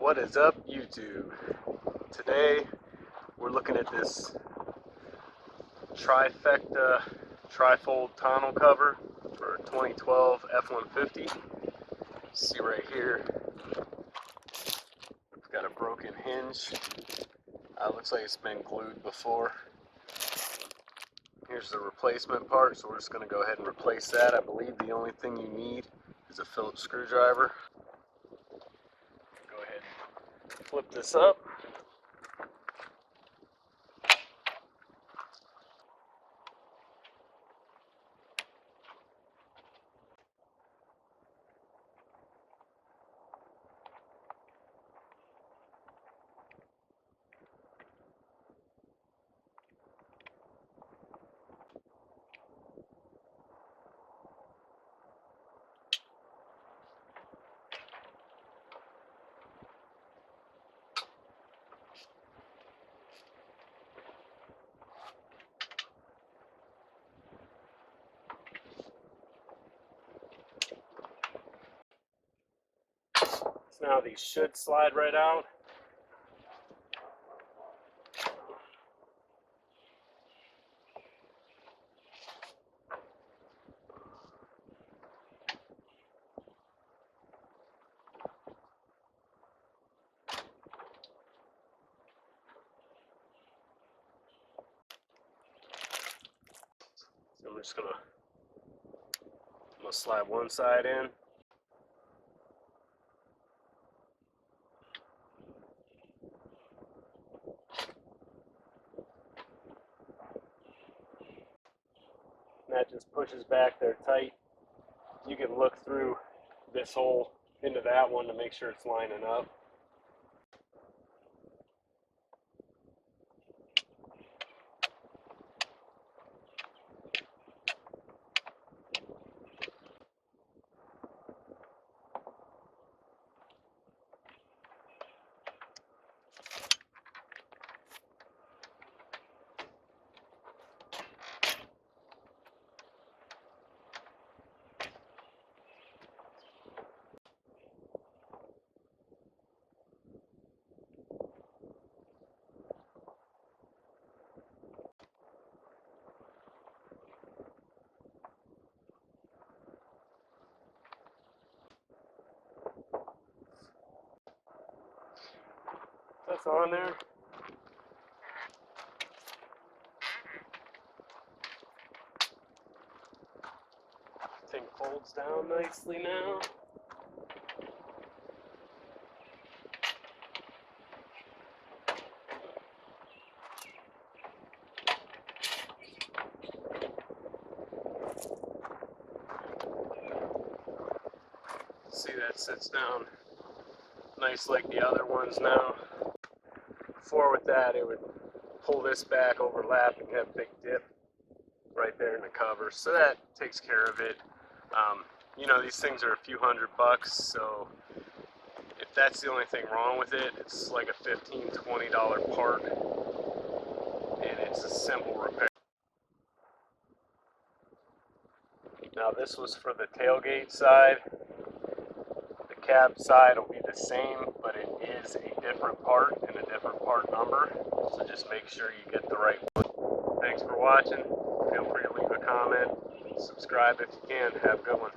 What is up, YouTube? Today we're looking at this Trifecta trifold tonneau cover for a 2012 F-150. See right here, we've got a broken hinge. Looks like it's been glued before. Here's the replacement part, so we're just going to go ahead and replace that. I believe the only thing you need is a Phillips screwdriver. Go ahead and flip this up. So now these should slide right out. So I'm just gonna slide one side in. And that just pushes back there tight. You can look through this hole into that one to make sure it's lining up. That's on there. Thing folds down nicely now. See, that sits down nice like the other ones now. Before with that, it would pull this back, overlap, and have a big dip right there in the cover. So that takes care of it. You know, these things are a few $100, so if that's the only thing wrong with it, it's like a $15, $20 part, and it's a simple repair. Now this was for the tailgate side. The cab side will be the same, but it is a different part and a different part number, so just make sure you get the right one. Thanks for watching. Feel free to leave a comment, subscribe if you can. Have a good one.